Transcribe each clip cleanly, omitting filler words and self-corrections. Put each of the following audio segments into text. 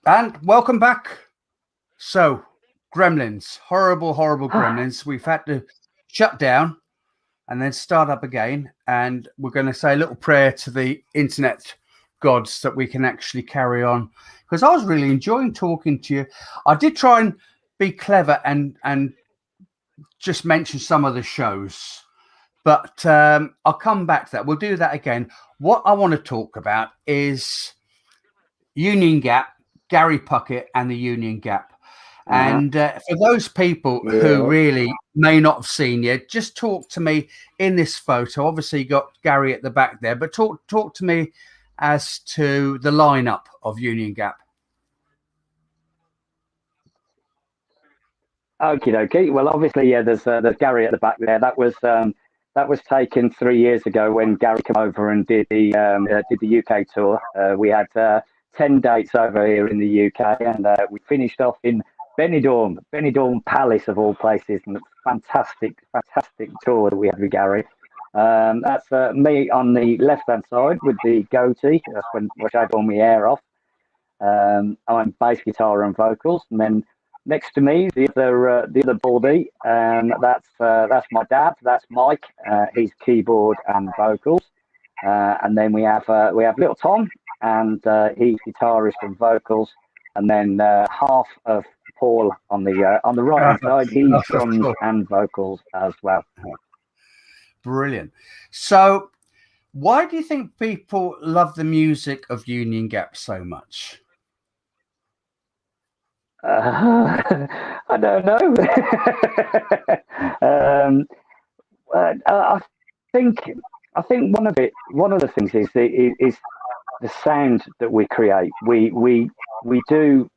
And welcome back. So, Gremlins, horrible Gremlins. We've had to shut down and then start up again. And we're going to say a little prayer to the internet gods that we can actually carry on. Because I was really enjoying talking to you. I did try and be clever and just mention some of the shows, but I'll come back to that. We'll do that again. What I want to talk about is Union Gap, Gary Puckett, and the Union Gap. And for those people who really may not have seen you, just talk to me in this photo. Obviously, you got Gary at the back there, but talk to me as to the lineup of Union Gap. Okie dokie. Well, obviously, yeah. There's Gary at the back there. That was taken 3 years ago when Gary came over and did the UK tour. We had 10 dates over here in the UK, and we finished off in Benidorm Palace of all places, and fantastic tour that we had with Gary. That's me on the left hand side with the goatee. That's which I had all my hair off. I'm bass guitar and vocals, and then next to me, the other baldy, that's my dad. That's Mike. He's keyboard and vocals, and then we have little Tom, and he's guitarist and vocals, and then half of Paul on the right hand side. He's drums and vocals as well. Brilliant. So, why do you think people love the music of Union Gap so much? I don't know. I think one of the things is the sound that we create. We do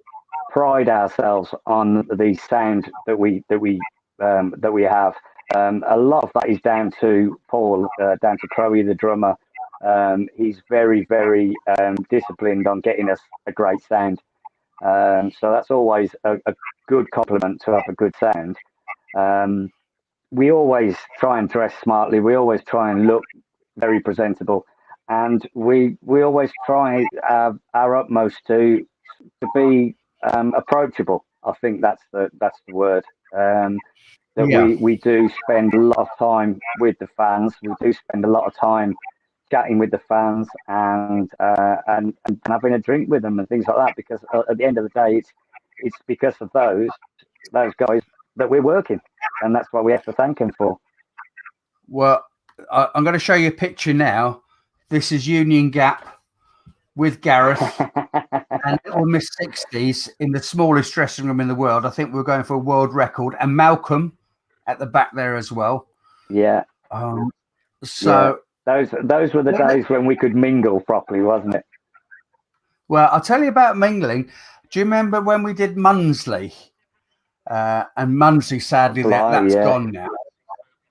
pride ourselves on the sound that we have. A lot of that is down to Paul, down to Crowe, the drummer. He's very disciplined on getting us a great sound. So that's always a good compliment to have a good sound. We always try and dress smartly. We always try and look very presentable, and we always try our utmost to be approachable. I think that's the word. We do spend a lot of time with the fans. We do spend a lot of time chatting with the fans and having a drink with them and things like that. Because at the end of the day, it's because of those guys that we're working, and that's what we have to thank them for. Well, I'm going to show you a picture now. This is Union Gap with Gareth and Little Miss 60s in the smallest dressing room in the world. I think we're going for a world record, and Malcolm at the back there as well. Yeah. So. Yeah. Those were the days when we could mingle properly, wasn't it? Well, I'll tell you about mingling. Do you remember when we did Munsley? And Munsley, sadly, that's gone now.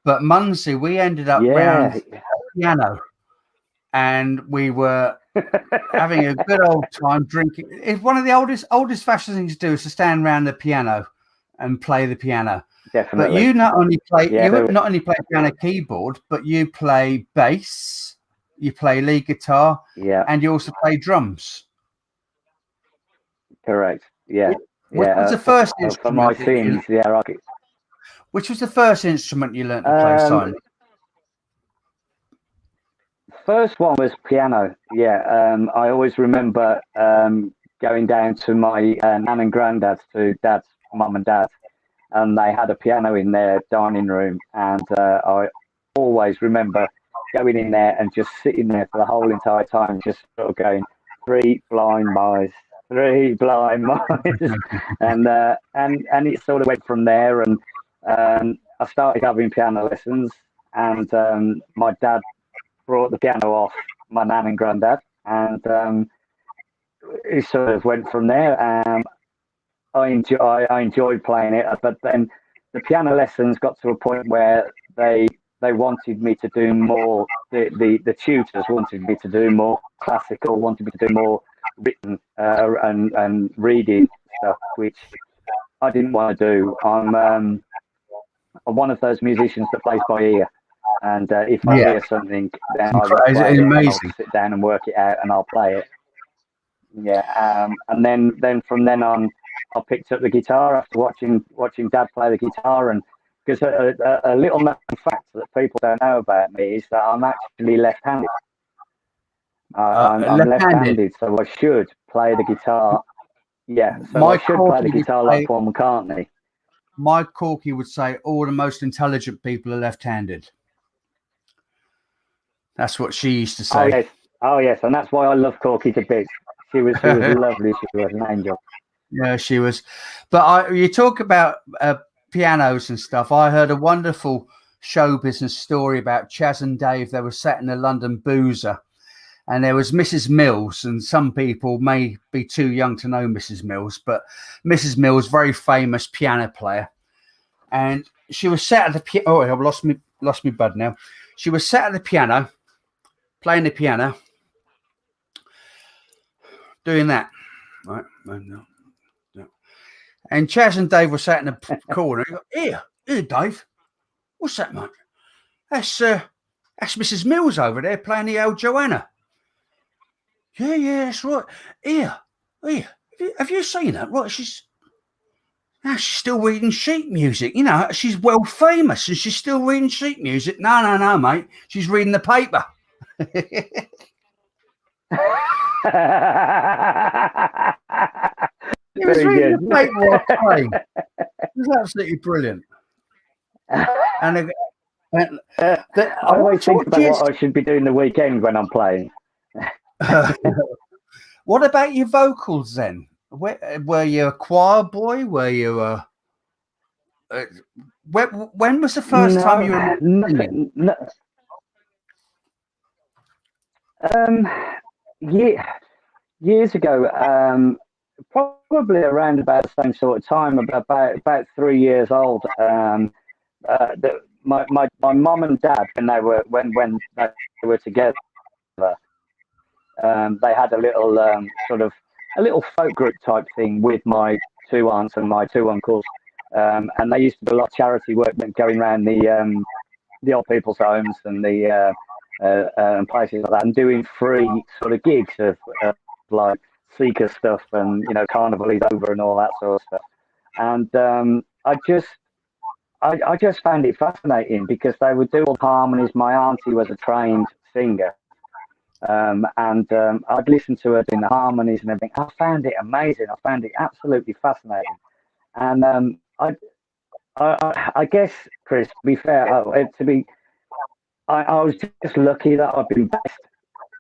But Munsley, we ended up round the piano, and we were having a good old time drinking. It's one of the oldest fashioned things to do is to stand around the piano and play the piano. Definitely. But you not only play piano keyboard, but you play bass, you play lead guitar, and you also play drums. Correct. Yeah. Which was the first instrument? For my sins, Which was the first instrument you learned to play, Simon? First one was piano. Yeah. I always remember going down to my nan and granddad's, to dad's mum and dad. And they had a piano in their dining room, and I always remember going in there and just sitting there for the whole entire time, just sort of going, three blind mice, and it sort of went from there. And I started having piano lessons, and my dad brought the piano off my nan and granddad, and it sort of went from there. I enjoyed playing it, but then the piano lessons got to a point where they wanted me to do more. The tutors wanted me to do more classical, wanted me to do more written and reading stuff, which I didn't want to do. I'm one of those musicians that plays by ear, and if I hear something, then I'll sit down and work it out, and I'll play it. And then from then on, I picked up the guitar after watching Dad play the guitar, and because a little known fact that people don't know about me is that I'm actually left-handed. I'm Left-handed. left-handed, so I should play the guitar. Yeah, so I Mike should play the Corky would guitar say, like Paul McCartney. Mike Corky would say all the most intelligent people are left-handed. That's what she used to say. Oh yes, and that's why I love Corky to bits. She was lovely. She was an angel. Yeah, she was. But you talk about pianos and stuff. I heard a wonderful show business story about Chas and Dave. They were sat in a London Boozer, and there was Mrs. Mills, and some people may be too young to know Mrs. Mills, but Mrs. Mills, very famous piano player, and she was sat at the piano. Oh, I've lost me bud now. She was sat at the piano, playing the piano, doing that. Right? No. And Chas and Dave were sat in the corner. Here, Dave. What's that, mate? That's Mrs. Mills over there playing the old Joanna. Yeah, that's right. Here. Have you seen her? Right, she's still reading sheet music. You know, she's well famous and she's still reading sheet music. No, mate. She's reading the paper. He was reading the paper while playing. It was absolutely brilliant. And I always think about what I should be doing the weekend when I'm playing. What about your vocals then? Were you a choir boy? Were you a... when was the first time you were singing? Years ago, probably around about the same sort of time, about 3 years old. My mum and dad, when they were together, they had a little a little folk group type thing with my two aunts and my two uncles, and they used to do a lot of charity work, going around the old people's homes and the and places like that, and doing free sort of gigs of like seeker stuff and Carnival is over and all that sort of stuff. And I just found it fascinating because they would do all the harmonies. My auntie was a trained singer. And I'd listen to her doing the harmonies and everything. I found it amazing. I found it absolutely fascinating. And I guess, Chris, to be fair, I was just lucky that I've been blessed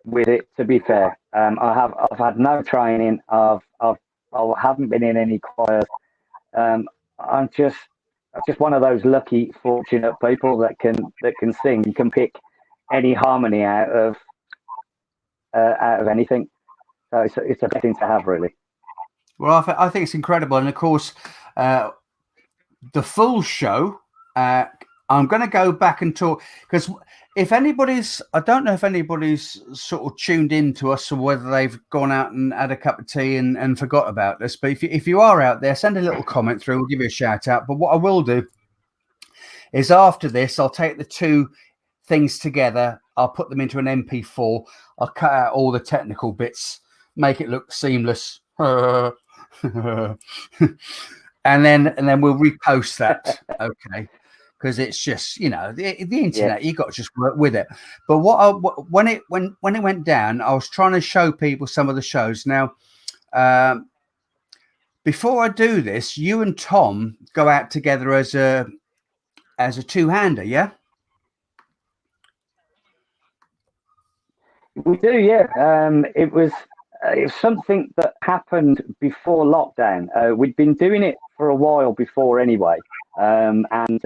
with it. To be fair, I've had no training. I haven't been in any choirs. I'm just one of those lucky, fortunate people that can sing and can pick any harmony out of anything. So it's a blessing to have, really. Well, I think it's incredible, and of course, the full show. I'm going to go back and talk because I don't know if anybody's sort of tuned in to us or whether they've gone out and had a cup of tea and forgot about this. But if you are out there, send a little comment through. We'll give you a shout out. But what I will do is after this, I'll take the two things together. I'll put them into an MP4. I'll cut out all the technical bits, make it look seamless. and then we'll repost that. Okay. Because it's just, the internet, you got to just work with it. But when it went down, I was trying to show people some of the shows. Now, before I do this, you and Tom go out together as a two-hander, yeah? We do, yeah. It was something that happened before lockdown. We'd been doing it for a while before anyway. And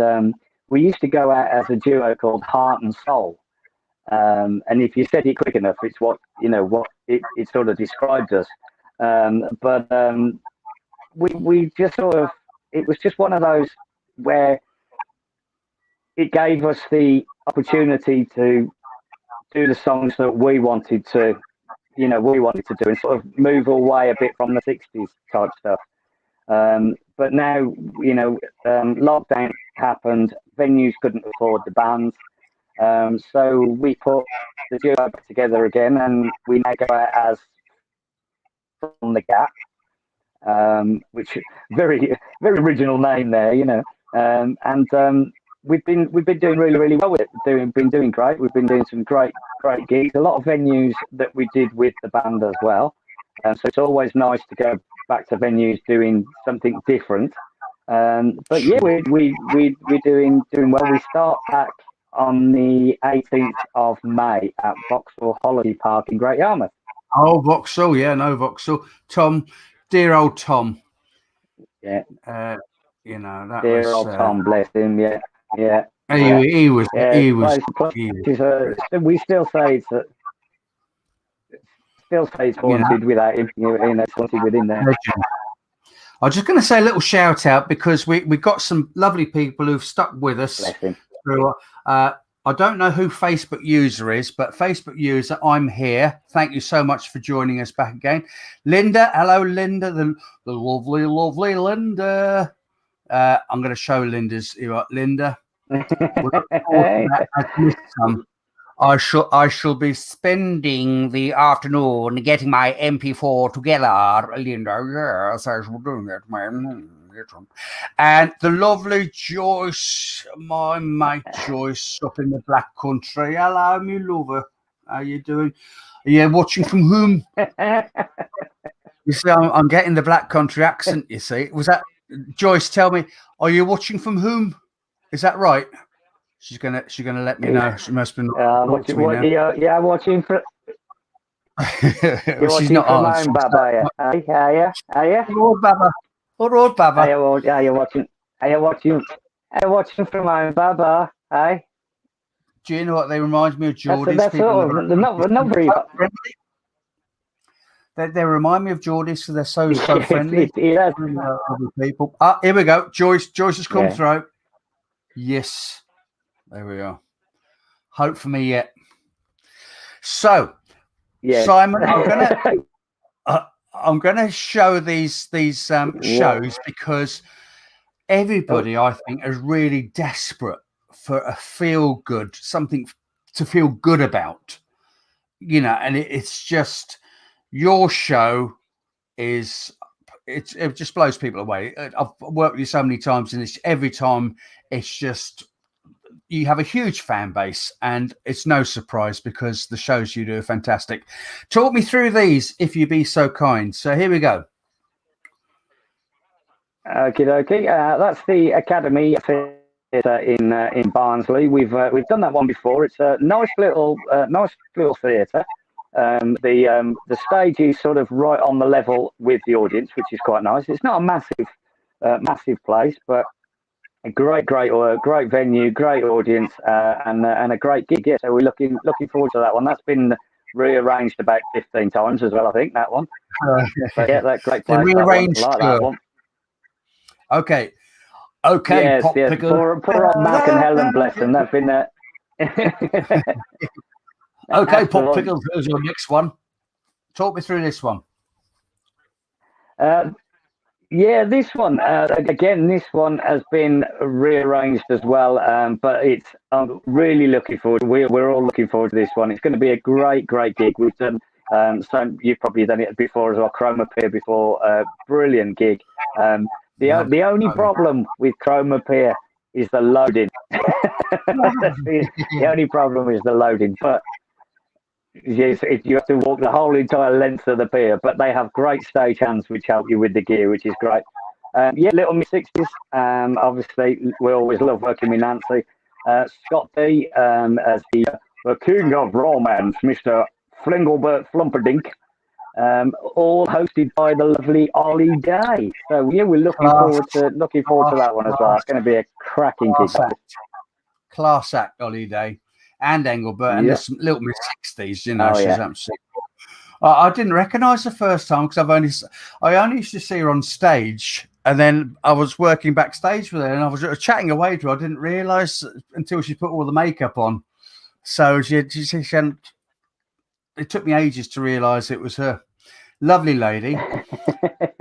we used to go out as a duo called Heart and Soul. And if you said it quick enough, it's what it sort of described us. But we just it was just one of those where it gave us the opportunity to do the songs that we wanted to do and sort of move away a bit from the 60s type stuff. But now, lockdown happened, venues couldn't afford the bands. So we put the duo back together again, and we now go out as from the Gap, which very very original name there, and we've been doing really well with it. Been doing great. We've been doing some great gigs. A lot of venues that we did with the band as well. So it's always nice to go back to venues doing something different. But yeah, we're doing well. We start back on the 18th of May at Vauxhall Holiday Park in Great Yarmouth. Oh, Vauxhall, yeah, no Vauxhall. Tom, dear old Tom. Yeah. That dear was old Tom, bless him. Yeah. He was. We still say it's haunted without him. It's haunted with him there. Legend. I was just going to say a little shout out because we got some lovely people who've stuck with us. Bless him. Through, I don't know who Facebook user is, but Facebook user, I'm here. Thank you so much for joining us back again. Linda, hello, Linda, the lovely Linda. I'm going to show Linda's. Linda. I shall be spending the afternoon getting my MP4 together, Linda. Yes, I shall do that, man. And the lovely Joyce, my mate Joyce, up in the Black Country. Hello, me lover. How you doing? Are you watching from whom? You see, I'm getting the Black Country accent. You see, was that Joyce? Tell me, are you watching from whom? Is that right? She's gonna let me know. She must be watching from. You're watching from home, Baba. Are you? Lord Baba. Lord Baba. Are you watching from home, Baba? Hey. Do you know what they remind me of? Geordies. That's all. They're not very friendly. They remind me of Geordies, so they're so friendly. Yeah. People. Here we go. Joyce has come through. Yes. There we are. Hope for me yet. So, Simon, I'm gonna show these shows because everybody, I think, is really desperate for a feel good, something to feel good about, and it's just your show is it just blows people away. I've worked with you so many times, and every time it's just. You have a huge fan base, and it's no surprise because the shows you do are fantastic. Talk me through these, if you be so kind. So here we go. Okay. That's the Academy Theatre in Barnsley. We've done that one before. It's a nice little theatre. The stage is sort of right on the level with the audience, which is quite nice. It's not a massive place, but a great venue, great audience, and a great gig. Yeah, so we're looking forward to that one. That's been rearranged about 15 times as well, I think, that one. But yeah, that great place. Rearranged. That one. Okay. Yes. Poor old Mac and Helen, bless them. They've been there. Okay, Pop Pickles is your next one. Talk me through this one. Yeah, this one again. This one has been rearranged as well, but I'm really looking forward. We're all looking forward to this one. It's going to be a great gig. We've done so. You've probably done it before as well. Chroma Pier before, brilliant gig. The only problem with Chroma Pier is the loading. The only problem is the loading, but. Yes, you have to walk the whole entire length of the pier, but they have great stage hands which help you with the gear, which is great. Little Miss 60s. Obviously, we always love working with Nancy. Scott D as the king of romance, Mr. Flinglebert Flumperdink. All hosted by the lovely Ollie Day. So yeah, we're looking forward to that one as well. It's going to be a cracking gig. Class act, Ollie Day. And Engelbert, and there's some Little Miss 60s, she's absolutely. I didn't recognise the first time because I only used to see her on stage, and then I was working backstage with her, and I was chatting away to her. I didn't realise until she put all the makeup on. So she hadn't. It took me ages to realise it was her. Lovely lady.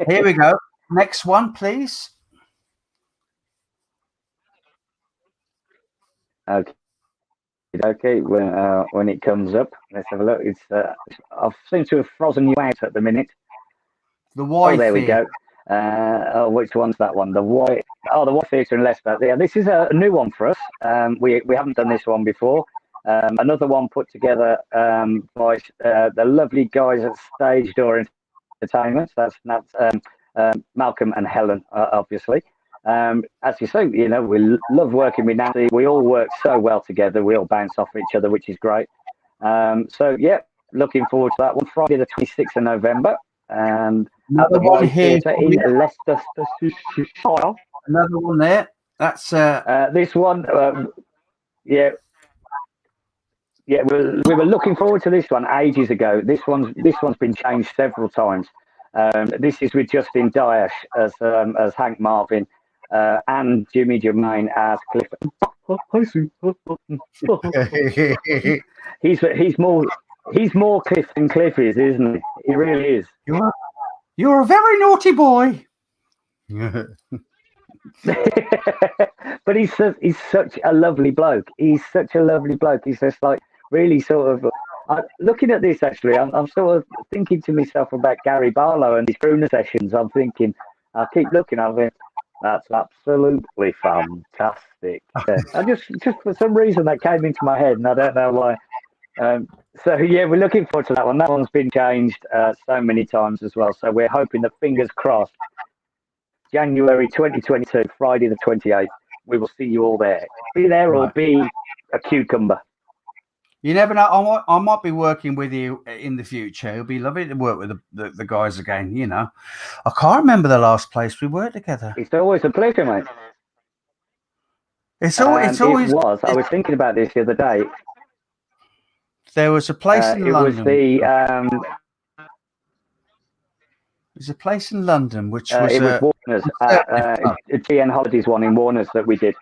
Here we go. Next one, please. Okay, when it comes up, let's have a look. I seem to have frozen you out at the minute. The Y. Oh, there we Theatre. go. Which one's that one? The White Theatre in Leicester. Yeah, this is a new one for us. We haven't done this one before. Another one put together by the lovely guys at Stage Door Entertainment. That's Malcolm and Helen, obviously. As you say, you know, we love working with Nancy. We all work so well together. We all bounce off each other, which is great. So, yeah, looking forward to that one. Friday the 26th of November. And at the Another one White here. Theatre in Leicester. Another one there. That's this one, yeah. Yeah, we were looking forward to this one ages ago. This one's been changed several times. This is with Justin Daesh as Hank Marvin and Jimmy Germain as Cliff. He's more Cliff than Cliff is, isn't he? He really is. You're a very naughty boy. But he's such a lovely bloke. He's such a lovely bloke. He's just like really sort of looking at this. Actually, I'm sort of thinking to myself about Gary Barlow and his crooner sessions. I'm thinking, I keep looking. I think that's absolutely fantastic. I just for some reason that came into my head, and I don't know why. So yeah, we're looking forward to that one. That one's been changed so many times as well. So we're hoping that, fingers crossed, January 2022, Friday the 28th, we will see you all there. Be there or be a cucumber. You never know. I might be working with you in the future. It'll be lovely to work with the guys again. You know, I can't remember the last place we worked together. It's always a pleasure, mate. It's always. It was. I was thinking about this the other day. There was a place in London. There's a place in London which was. It was Warner's. GN Holidays one in Warner's that we did.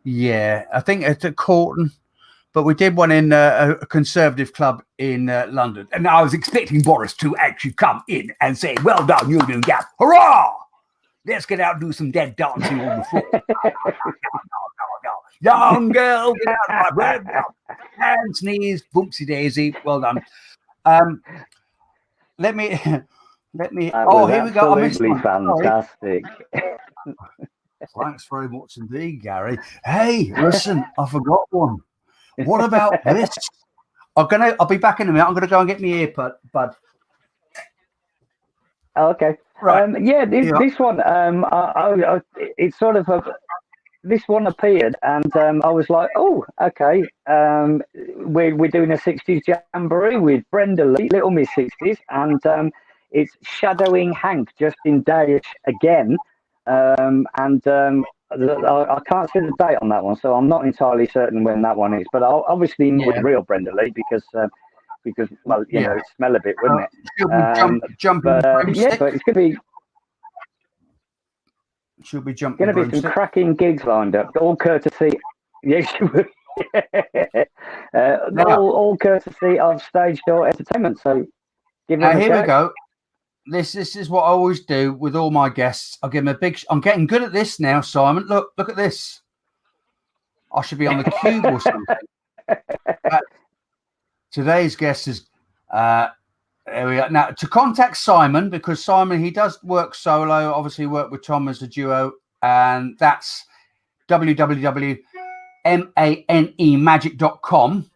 Yeah, I think it's at Corton. But we did one in a conservative club in London. And I was expecting Boris to actually come in and say, well done, Union Gap. Hurrah! Let's get out and do some dead dancing on the floor. No. Young girl, get out of my bread. And sneeze, boomsy daisy. Well done. Let me. Here we go. I missed one. Fantastic. Thanks very much indeed, Gary. Hey, listen, I forgot one. What about this? I'll be back in a minute. I'm gonna go and get my earbud. Okay. Right. This one. It's sort of this one appeared, and I was like, oh, okay. We're doing a 60s jamboree with Brenda Lee, Little Miss 60s, and it's shadowing Hank Justin Daesh again, I can't see the date on that one, so I'm not entirely certain when that one is. But I'll obviously know the real Brenda Lee because well, you know, it'd smell a bit, wouldn't it? But it's going to be. She'll be jumping. Going to be some cracking gigs lined up, all courtesy. Yes, she will. All courtesy of Stage Door Entertainment. So, give them a here shout. we go. This is what I always do with all my guests. I give them a big. I'm getting good at this now, Simon. Look at this. I should be on the cube or something. Today's guest is. There we are. Now to contact Simon, because Simon, he does work solo. Obviously, work with Tom as a duo, and that's www.manemagic.com.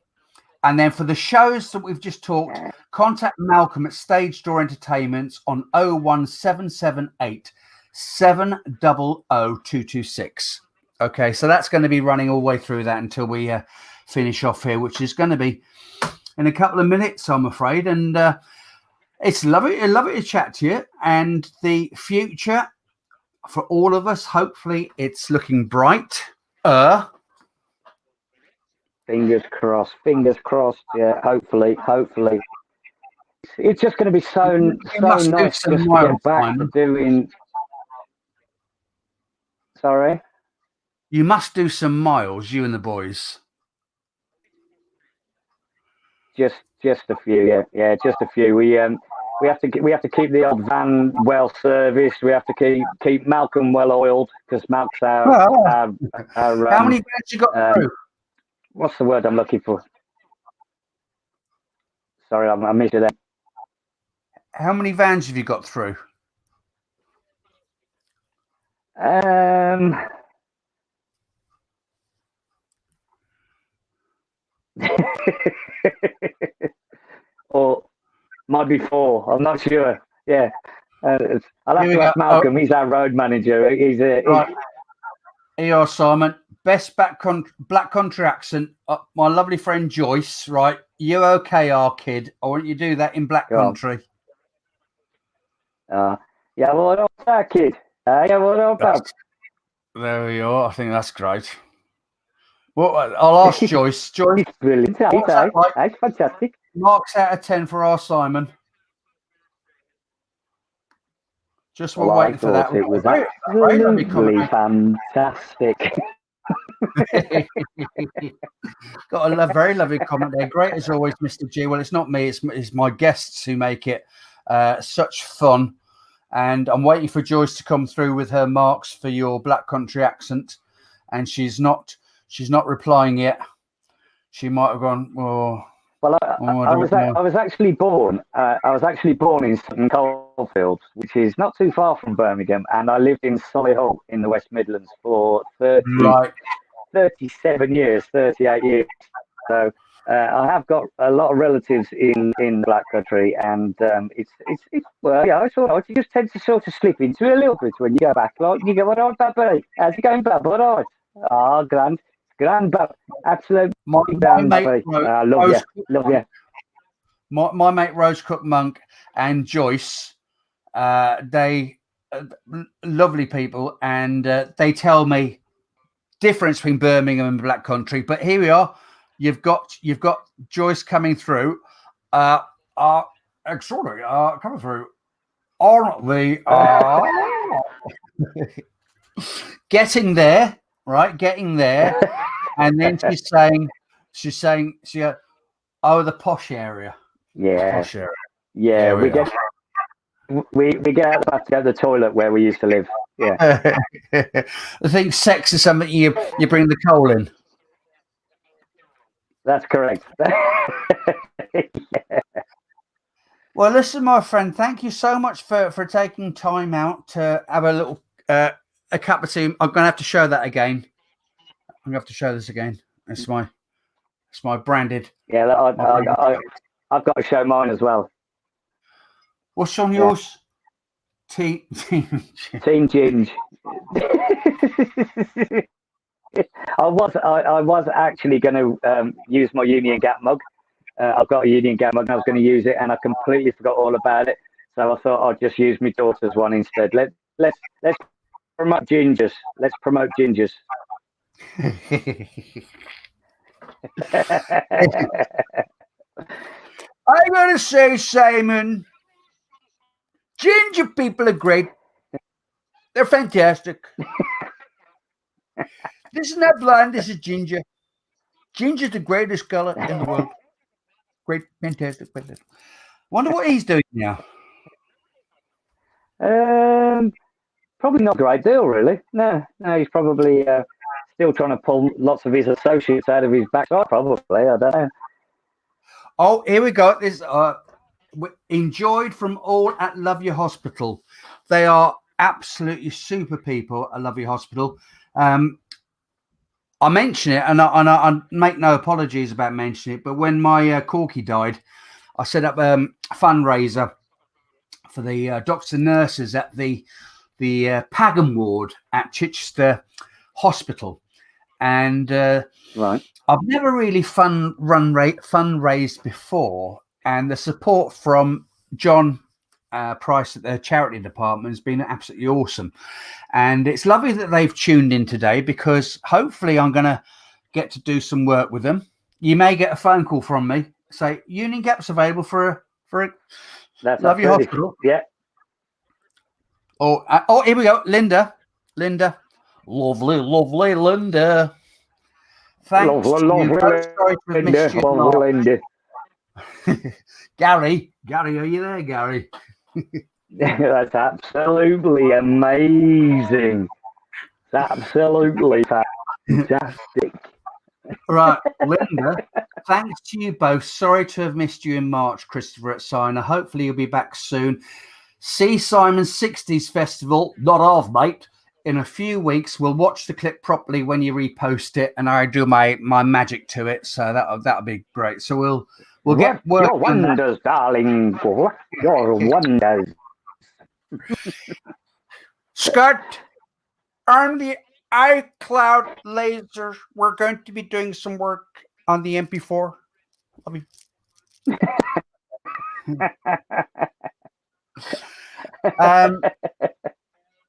And then for the shows that we've just talked, contact Malcolm at Stage Door Entertainment on 01778 700226. Okay, so that's going to be running all the way through that until we finish off here, which is going to be in a couple of minutes, I'm afraid. And it's lovely to chat to you. And the future for all of us, hopefully, it's looking bright. Fingers crossed. Yeah, hopefully. It's just going to be so nice just to get back to doing. Sorry. You must do some miles, you and the boys. Just a few, yeah, just a few. We have to keep the old van well serviced. We have to keep Malcolm well oiled because Malcolm's our how many vans you got through? What's the word I'm looking for? Sorry, I missed you there. How many vans have you got through? Or might be 4. I'm not sure. Yeah. I'll have Here we to go. ask Malcolm. He's our road manager. Right. Here you are, Simon. Best black country accent. My lovely friend Joyce, right? You okay, our kid? I want you to do that in black country. Yeah, what up, that kid? Yeah, what up? There we are. I think that's great. Well, I'll ask Joyce. Joyce, brilliant. That's fantastic. Marks out of 10 for our Simon. Just we're waiting for that. It was absolutely fantastic. Got a very lovely comment there. Great as always, Mr. G. Well, it's not me, it's my guests who make it such fun. And I'm waiting for Joyce to come through with her marks for your black country accent. And she's not replying yet. She might have gone, oh. Well, I was actually born. I was actually born in Sutton Coldfields, which is not too far from Birmingham, and I lived in Solihull in the West Midlands for 37 years, 38 years. So I have got a lot of relatives in the Black Country, and it's well, yeah, it's all right. You just tend to sort of slip into it a little bit when you go back. Like you go, "What on, Babby? How's it going, Babby? What on? Oh, grand, Babby. Absolute grand, Babby. Love you. My mate Rose Cook Monk and Joyce, they lovely people, and they tell me difference between Birmingham and Black Country. But here we are. You've got Joyce coming through. Extraordinary coming through. On the getting there, right? Getting there, and then she's saying the posh area. Yeah, posh area. Yeah, we get out the back to go to the toilet where we used to live. Yeah. I think sex is something you bring the coal in. That's correct. Yeah. Well, listen, my friend, thank you so much for taking time out to have a little a cup of tea. I'm going to have to show that again. I'm going to have to show this again. It's my branded. Yeah, I've got to show mine as well. What's on yours? Team Ginge. I was actually going to use my Union Gap mug. I've got a Union Gap mug and I was going to use it, and I completely forgot all about it. So I thought I'd just use my daughter's one instead. Let's promote gingers. Let's promote gingers. I gotta say, Simon, ginger people are great. They're fantastic. This is not blonde. This is ginger. Ginger's the greatest color in the world. Great, fantastic. Wonder what he's doing now. Probably not a great deal, really. No, he's probably still trying to pull lots of his associates out of his backside. Probably, I don't know. Oh, here we go. This enjoyed from all at Love Your Hospital. They are absolutely super people at Love Your Hospital. I mention it, and I make no apologies about mentioning it. But when my Corky died, I set up a fundraiser for the doctors and nurses at the Pagan ward at Chichester Hospital, and right. I've never really fundraised before, and the support from John Price at the charity department has been absolutely awesome. And it's lovely that they've tuned in today, because hopefully I'm going to get to do some work with them. You may get a phone call from me, say Union Gap's available for a Love Your Hospital. Yeah. Oh, here we go. Linda. Lovely Linda. Thanks. Lovely Linda. Gary, are you there, Gary? That's absolutely amazing. It's absolutely fantastic. Right, Linda, thanks to you both. Sorry to have missed you in March, Christopher at Signer. Hopefully you'll be back soon. See Simon's 60s Festival, not of, mate, in a few weeks. We'll watch the clip properly when you repost it, and I do my magic to it. So that'll be great. So we'll get work. Your wonders, darling. Your wonders. Scott, on the iCloud laser, we're going to be doing some work on the MP4.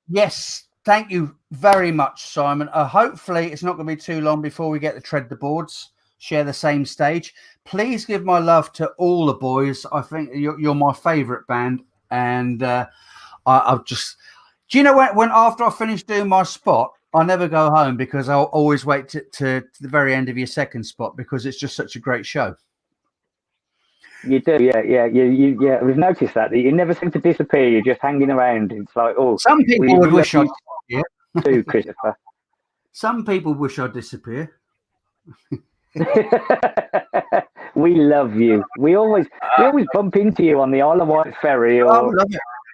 Yes, thank you very much, Simon. Hopefully it's not going to be too long before we get to tread the boards, share the same stage. Please give my love to all the boys. I think you're my favorite band, and I've just, do you know when after I finish doing my spot, I never go home because I'll always wait to the very end of your second spot because it's just such a great show. You do, yeah. Yeah. We've noticed that you never seem to disappear. You're just hanging around. It's like, oh, some people would wish I'd disappear too, Christopher. Some people wish I'd disappear. We love you. We always bump into you on the Isle of Wight ferry, or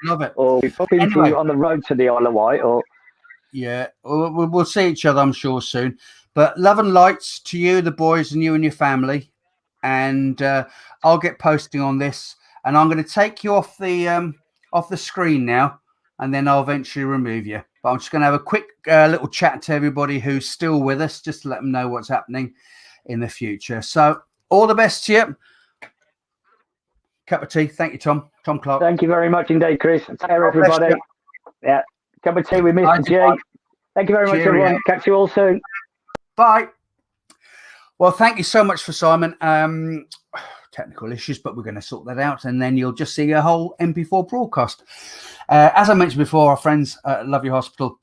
love it. Or we bump into you on the road to the Isle of Wight, or yeah, we'll see each other, I'm sure, soon. But love and lights to you, the boys, and you and your family. And I'll get posting on this, and I'm going to take you off the screen now, and then I'll eventually remove you. But I'm just going to have a quick little chat to everybody who's still with us, just to let them know what's happening in the future. So all the best to you. Cup of tea. Thank you, Tom Clark. Thank you very much indeed, Chris. Take care, everybody. Yeah, cup of tea with Mr. G. Thank you very much, everyone. Catch you all soon. Bye. Well, thank you so much for Simon. Technical issues, but we're going to sort that out, and then you'll just see a whole MP4 broadcast. As I mentioned before, our friends at Love Your Hospital,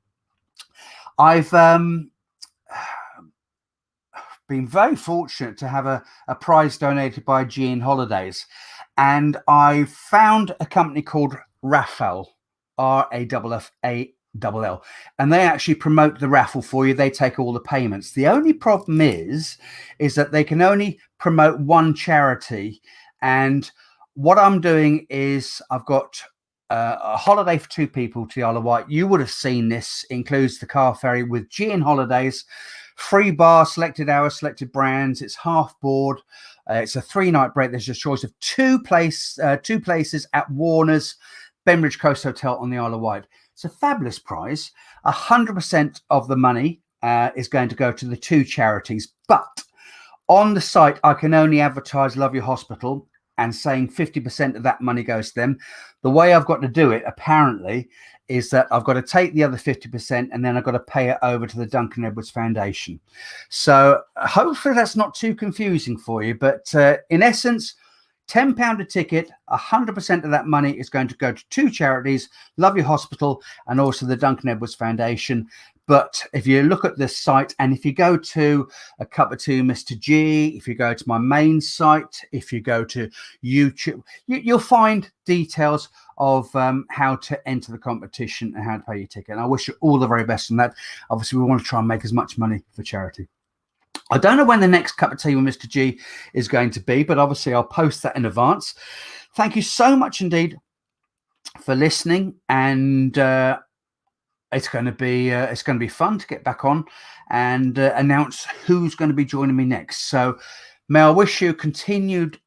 I've been very fortunate to have a prize donated by Gene Holidays, and I found a company called Raffle, RAFFALL, and they actually promote the raffle for you. They take all the payments. The only problem is that they can only promote one charity, and what I'm doing is I've got a holiday for 2 people to the Isle of Wight. You would have seen this. Includes the car ferry with Gene Holidays, free bar, selected hours, selected brands. It's half board. It's a 3-night break. There's a choice of 2 places at Warner's Bembridge Coast Hotel on the Isle of Wight. It's a fabulous prize. 100% of the money is going to go to the 2 charities. But on the site, I can only advertise Love Your Hospital and saying 50% of that money goes to them. The way I've got to do it, apparently, is that I've got to take the other 50% and then I've got to pay it over to the Duncan Edwards Foundation. So hopefully that's not too confusing for you. But in essence, £10 a ticket, 100% of that money is going to go to 2 charities, Love Your Hospital and also the Duncan Edwards Foundation. But if you look at this site, and if you go to A Cup of Tea, Mr. G, if you go to my main site, if you go to YouTube, you'll find details of how to enter the competition and how to pay your ticket. And I wish you all the very best on that. Obviously, we want to try and make as much money for charity. I don't know when the next Cup of Tea with Mr. G is going to be, but obviously I'll post that in advance. Thank you so much indeed for listening, and it's going to be fun to get back on and announce who's going to be joining me next. So may I wish you continued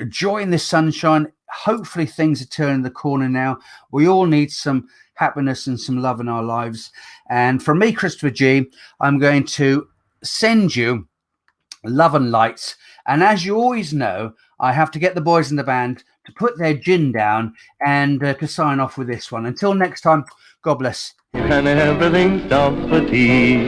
joy in this sunshine. Hopefully things are turning the corner now. We all need some happiness and some love in our lives. And from me, Christopher G, I'm going to send you love and lights. And as you always know, I have to get the boys in the band to put their gin down and to sign off with this one. Until next time, God bless. And everything's done for tea.